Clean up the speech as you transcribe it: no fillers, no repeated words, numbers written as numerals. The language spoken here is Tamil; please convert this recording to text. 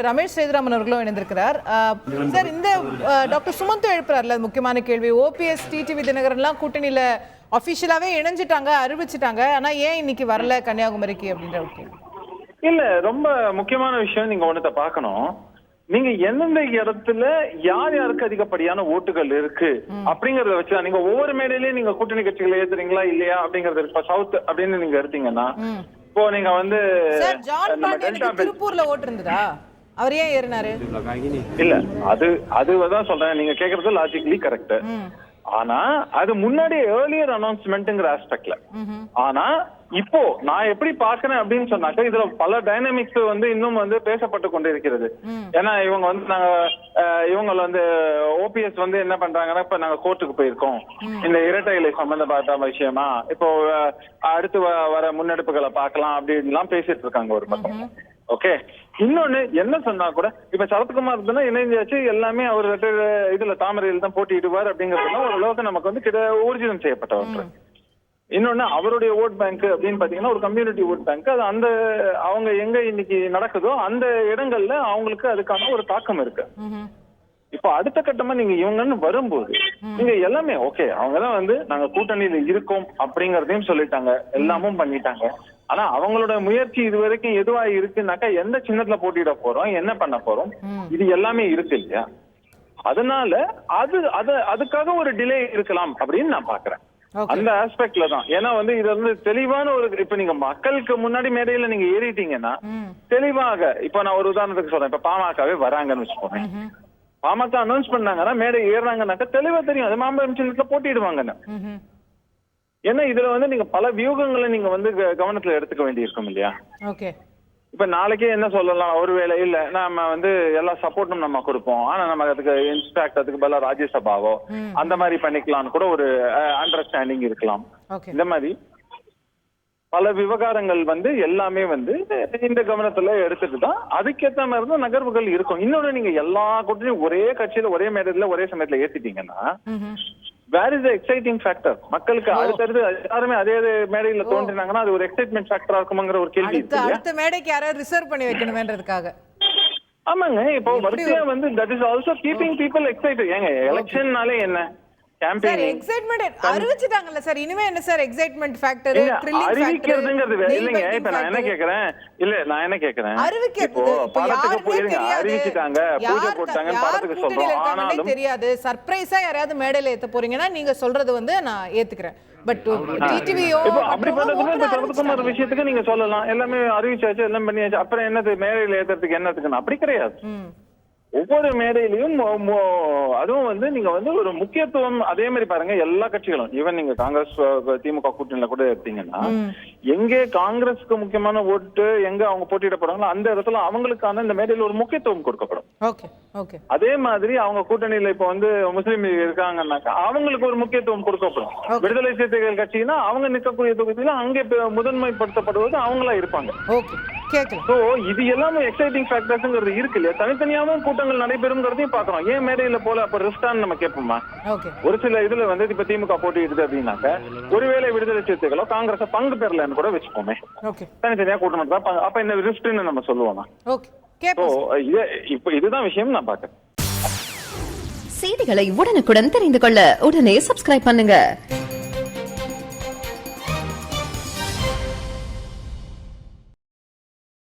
ரமேஷ் சேதுராமன் அவர்களும் இணைந்திருக்கிறார். சார், இந்த டாக்டர் சுமந்த் எழுப்புறாருல முக்கியமான கேள்வி, ஓபிஎஸ் டிடிவி தினகரன்லாம் கூட்டணியில அபிஷியலாவே இணைஞ்சிட்டாங்க, அறிவிச்சிட்டாங்க, ஆனா ஏன் இன்னைக்கு வரல கன்னியாகுமரிக்கு அப்படின்ற ஒரு கேள்வி. இல்ல, ரொம்ப முக்கியமான விஷயம் நீங்க ஒன்னத்தை பார்க்கணும். நீங்க எந்தெந்த இடத்துல யார் யாருக்கு அதிகப்படியான ஓட்டுகள் இருக்கு அப்படிங்கறத வச்சுதான் நீங்க ஒவ்வொரு மேடையிலயும் நீங்க கூட்டணி கட்சிகளை ஏத்துறீங்களா இல்லையா அப்படிங்கறது. இப்ப சவுத் அப்படின்னு நீங்க எடுத்தீங்கன்னா, இப்போ நீங்க வந்து திருப்பூர்ல ஓட்டு இருந்ததா, அவர் ஏன் ஏறினாரு? இல்ல, அதுதான் சொல்றேன், நீங்க கேக்குறது லாஜிக்கலி கரெக்ட். ஆனா அது முன்னாடி ஏர்லியர் அனௌன்ஸ்மெண்ட்ங்கிற ஆஸ்பெக்ட்ல. ஆனா இப்போ நான் எப்படி பாக்குறேன் அப்படின்னு சொன்னாக்க, இதுல பல டைனமிக்ஸ் வந்து இன்னும் வந்து பேசப்பட்டு கொண்டு இருக்கிறது. ஏன்னா இவங்க வந்து இவங்க வந்து ஓபிஎஸ் வந்து என்ன பண்றாங்கன்னா, இப்ப நாங்க கோர்ட்டுக்கு போயிருக்கோம் இந்த இரட்டை இலை சம்பந்தப்பட்ட விஷயமா, இப்போ அடுத்து வர முன்னெடுப்புகளை பார்க்கலாம் அப்படின்லாம் பேசிட்டு இருக்காங்க ஒரு பக்கம். ஓகே, இன்னொன்னு என்ன சொன்னா கூட, இப்ப சரத்குமார் இருந்தா இணைஞ்சாச்சு, எல்லாமே அவர் இதுல தாமரையில் தான் போட்டியிடுவார் அப்படிங்கறதுலாம் ஓரளவுக்கு நமக்கு வந்து ஊர்ஜிதம் செய்யப்பட்ட ஒன்று. இன்னொன்னு, அவருடைய ஓட் பேங்க் அப்படின்னு பாத்தீங்கன்னா ஒரு கம்யூனிட்டி ஓட் பேங்க். அது அந்த அவங்க எங்க இன்னைக்கு நடக்குதோ அந்த இடங்கள்ல அவங்களுக்கு அதுக்கான ஒரு தாக்கம் இருக்கு. இப்ப அடுத்த கட்டமா நீங்க இவங்கன்னு வரும்போது நீங்க எல்லாமே ஓகே, அவங்கதான் வந்து நாங்க கூட்டணியில இருக்கோம் அப்படிங்கறதையும் சொல்லிட்டாங்க, எல்லாமும் பண்ணிட்டாங்க. ஆனா அவங்களோட முயற்சி இது வரைக்கும் எதுவா இருக்குன்னாக்கா, எந்த சின்னத்துல போட்டியிட போறோம், என்ன பண்ண போறோம், இது எல்லாமே இருக்கு இல்லையா? அதனால அதுக்காக ஒரு டிலே இருக்கலாம் அப்படின்னு நான் பாக்குறேன், அந்த ஆஸ்பெக்ட்ல தான். ஏன்னா வந்து இது வந்து தெளிவான ஒரு, இப்ப நீங்க மக்களுக்கு முன்னாடி மேடையில நீங்க ஏறிட்டீங்கன்னா தெளிவாக, இப்ப நான் ஒரு உதாரணத்துக்கு சொல்றேன், இப்ப பாமகவே வராங்கன்னு வச்சுக்கோங்க, பாமக அனௌன்ஸ் பண்ணாங்கன்னா மேடை ஏறாங்கன்னாக்கா தெளிவா தெரியும் அது மாம்பழம் சின்னத்துல போட்டிடுவாங்கன்னு. ஏன்னா இதுல வந்து நீங்க பல வியூகங்களை நீங்க வந்து கவனத்துல எடுத்துக்க வேண்டி இருக்கும் இல்லையா? இப்ப நாளைக்கே என்ன சொல்லலாம், ஒருவேளை இல்ல நம்ம வந்து எல்லா சப்போர்ட்டும் நம்ம கொடுப்போம், ஆனா நம்ம அதுக்கு இன்ஸ்பேக்ட் அதுக்கு பதிலா ராஜ்யசபாவோ அந்த மாதிரி பண்ணிக்கலாம்னு கூட ஒரு அண்டர்ஸ்டாண்டிங் இருக்கலாம். இந்த மாதிரி பல விவகாரங்கள் வந்து எல்லாமே வந்து இந்த கவனத்துல எடுத்துட்டு தான் அதுக்கேற்ற மாதிரி தான் நகர்வுகள் இருக்கும். இன்னொன்னு, நீங்க எல்லா கூட்டத்தையும் ஒரே கட்சியில ஒரே மேடையில ஒரே சமயத்துல ஏத்திட்டீங்கன்னா வேர் இஸ் எக்ஸைட்டிங் ஃபேக்டர்? மக்களுக்கு அடுத்தடுத்து எல்லாருமே அதே மேடையில தோன்றினாங்கன்னா அது ஒரு எக்ஸைட்மெண்ட் ஃபேக்டரா இருக்குமாங்கிற ஒரு கேள்வி இருக்கு. அடுத்த மேடைக்கு யாராவது ரிசர்வ் பண்ணி வைக்கணும்ன்றதுக்காக. ஆமாங்க, இப்போ வரிசையா வந்து that is also keeping people excited. ஏங்க எலெக்ஷன்னாலே என்ன அறிவிச்சிட்டாங்கல்ல சார், இனிமே என்ன சார் எக்ஸைட்மென்ட் ஃபேக்டர், அறிவிக்கிறதுங்கிறது இல்லைங்க. இப்ப நான் என்ன கேக்குறேன், இப்போ படத்துக்கு போயிருங்க, அறிவிச்சிட்டாங்க, பூஜை போட்டாங்க, படத்துக்கு சொல்றோம், ஆனாலும் தெரியாது, சர்ப்ரைஸா யாரையாவது மேடையில ஏத்த போறீங்கன்னா நீங்க சொல்றது வந்து நான் ஏத்துக்கிறேன். பட் டிடிவியோ அப்படி பண்றதுன்னா இந்த சரத்குமார் விஷயத்துக்கு நீங்க சொல்லலாம், எல்லாமே அறிவிச்சாச்சு, எல்லாம் பண்ணியாச்சு, அப்புறம் என்னது மேடையில ஏத்துறதுக்கு என்னத்துக்குன்னு? அப்படி கிடையாது. ஒவ்வொரு மேடையிலையும் அதுவும் வந்து நீங்க வந்து ஒரு முக்கியத்துவம், அதே மாதிரி பாருங்க எல்லா கட்சிகளும், ஈவன் நீங்க காங்கிரஸ் திமுக கூட்டணியில கூட எடுத்தீங்கன்னா, எங்கே காங்கிரஸ்க்கு முக்கியமான ஓட்டு எங்க அவங்க போட்டியிட போறாங்களோ அந்த இடத்துல அவங்களுக்கான இந்த மேடையில ஒரு முக்கியத்துவம் கொடுக்கப்படும். அதே மாதிரி அவங்க கூட்டணியில இப்ப வந்து முஸ்லீம் இருக்காங்கன்னாக்கா அவங்களுக்கு ஒரு முக்கியத்துவம் கொடுக்கப்படும். விடுதலை சிறுத்தைகள் கட்சினா அவங்க நிற்கக்கூடிய தொகுதியில அங்கே முதன்மைப்படுத்தப்படுவது அவங்களா இருப்பாங்க. இது எல்லாமே எக்ஸைட்டிங் ஃபேக்டர்ஸ்ங்கிறது இருக்கு இல்லையா? தனித்தனியாவும் கூட்டங்கள் நடைபெறும்ங்கிறதையும் பாக்குறோம். ஏன் மேடையில போல அப்ப ரிஸ்டான்னு நம்ம கேட்போமா? ஒரு சில இதுல வந்து இப்ப திமுக போட்டியிடுது அப்படின்னாக்க ஒருவேளை விடுதலை சிறுத்தைகளோ காங்கிரஸ் பங்கு பெறலன்னு கூட வச்சுக்கோமே, தனித்தனியா கூட்டம் நடத்தா அப்ப என்ன ரிஸ்ட்னு நம்ம சொல்லுவோமா? இப்ப இதுதான் விஷயம் நான் பாக்குறேன். செய்திகளை உடனுக்குடன் தெரிந்து கொள்ள உடனே சப்ஸ்கிரைப் பண்ணுங்க.